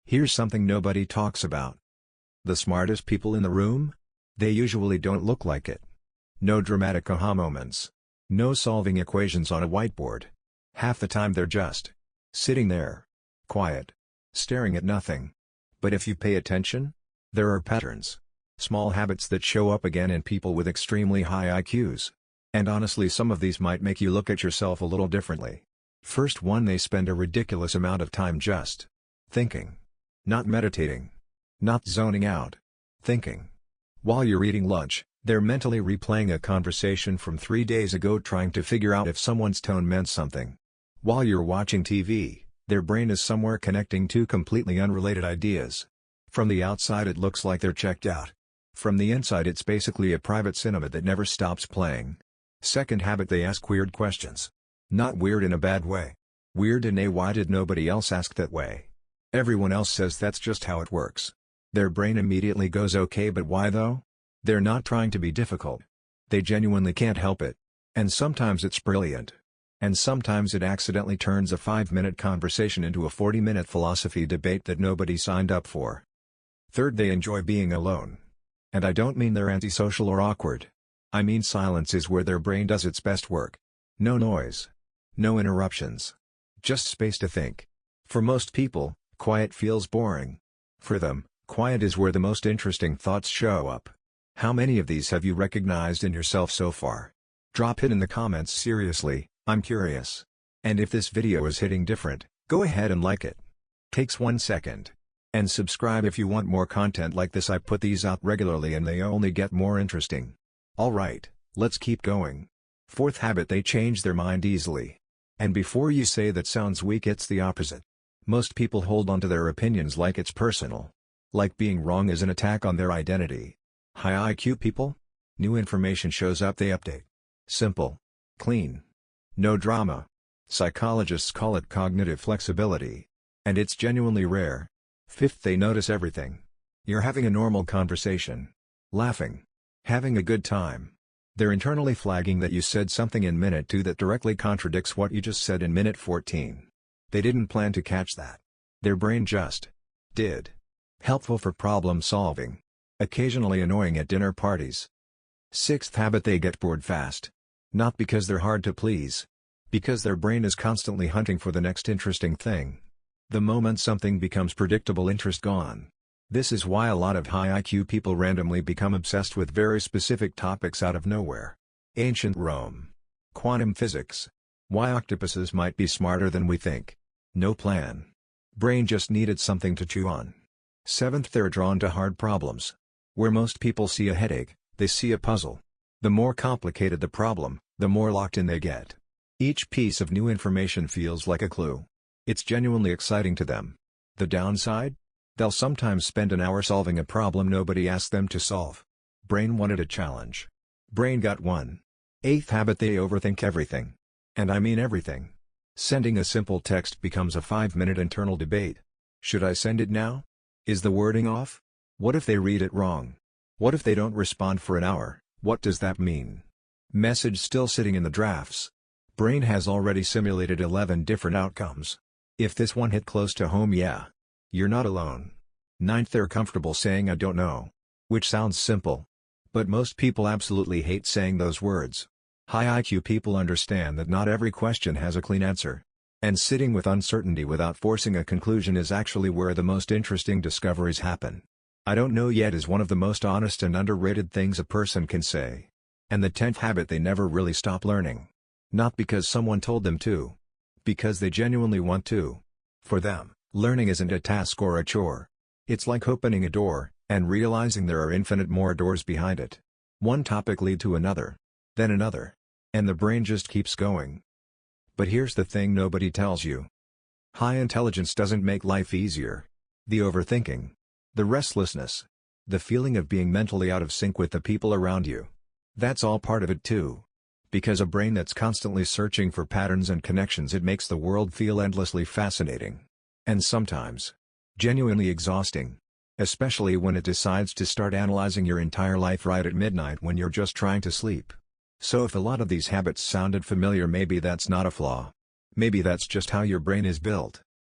Here's something nobody talks about. The smartest people in the room? They usually don't look like it. No dramatic aha moments. No solving equations on a whiteboard. Half the time they're just sitting there, quiet, staring at nothing. But if you pay attention, there are patterns. Small habits that show up again in people with extremely high IQs. And honestly, some of these might make you look at yourself a little differently. First one, they spend a ridiculous amount of time just thinking. Not meditating. Not zoning out. Thinking. While you're eating lunch, they're mentally replaying a conversation from 3 days ago, trying to figure out if someone's tone meant something. While you're watching TV, their brain is somewhere connecting two completely unrelated ideas. From the outside it looks like they're checked out. From the inside it's basically a private cinema that never stops playing. Second habit, they ask weird questions. Not weird in a bad way. Weird in a why did nobody else ask that way? Everyone else says that's just how it works. Their brain immediately goes, okay, but why though? They're not trying to be difficult. They genuinely can't help it. And sometimes it's brilliant. And sometimes it accidentally turns a 5-minute conversation into a 40-minute philosophy debate that nobody signed up for. Third, they enjoy being alone. And I don't mean they're antisocial or awkward. I mean silence is where their brain does its best work. No noise. No interruptions. Just space to think. For most people, quiet feels boring. For them, quiet is where the most interesting thoughts show up. How many of these have you recognized in yourself so far? Drop it in the comments, seriously, I'm curious. And if this video is hitting different, go ahead and like it. Takes 1 second. And subscribe if you want more content like this. I put these out regularly and they only get more interesting. Alright, let's keep going. Fourth habit, they change their mind easily. And before you say that sounds weak, it's the opposite. Most people hold on to their opinions like it's personal. Like being wrong is an attack on their identity. High IQ people? New information shows up, they update. Simple. Clean. No drama. Psychologists call it cognitive flexibility. And it's genuinely rare. Fifth, they notice everything. You're having a normal conversation. Laughing. Having a good time. They're internally flagging that you said something in minute 2 that directly contradicts what you just said in minute 14. They didn't plan to catch that. Their brain just did. Helpful for problem solving. Occasionally annoying at dinner parties. Sixth habit, they get bored fast. Not because they're hard to please. Because their brain is constantly hunting for the next interesting thing. The moment something becomes predictable, interest gone. This is why a lot of high IQ people randomly become obsessed with very specific topics out of nowhere. Ancient Rome. Quantum physics. Why octopuses might be smarter than we think. No plan. Brain just needed something to chew on. Seventh, they're drawn to hard problems. Where most people see a headache, they see a puzzle. The more complicated the problem, the more locked in they get. Each piece of new information feels like a clue. It's genuinely exciting to them. The downside? They'll sometimes spend an hour solving a problem nobody asked them to solve. Brain wanted a challenge. Brain got one. Eighth habit, they overthink everything. And I mean everything. Sending a simple text becomes a 5-minute internal debate. Should I send it now? Is the wording off? What if they read it wrong? What if they don't respond for an hour? What does that mean? Message still sitting in the drafts. Brain has already simulated 11 different outcomes. If this one hit close to home, yeah. You're not alone. Ninth, they're comfortable saying I don't know. Which sounds simple. But most people absolutely hate saying those words. High IQ people understand that not every question has a clean answer. And sitting with uncertainty without forcing a conclusion is actually where the most interesting discoveries happen. I don't know yet is one of the most honest and underrated things a person can say. And the 10th habit, they never really stop learning. Not because someone told them to. Because they genuinely want to. For them, learning isn't a task or a chore. It's like opening a door, and realizing there are infinite more doors behind it. One topic leads to another. Then another. And the brain just keeps going. But here's the thing nobody tells you. High intelligence doesn't make life easier. The overthinking. The restlessness. The feeling of being mentally out of sync with the people around you. That's all part of it too. Because a brain that's constantly searching for patterns and connections, it makes the world feel endlessly fascinating. And sometimes, genuinely exhausting. Especially when it decides to start analyzing your entire life right at midnight when you're just trying to sleep. So if a lot of these habits sounded familiar, maybe that's not a flaw. Maybe that's just how your brain is built.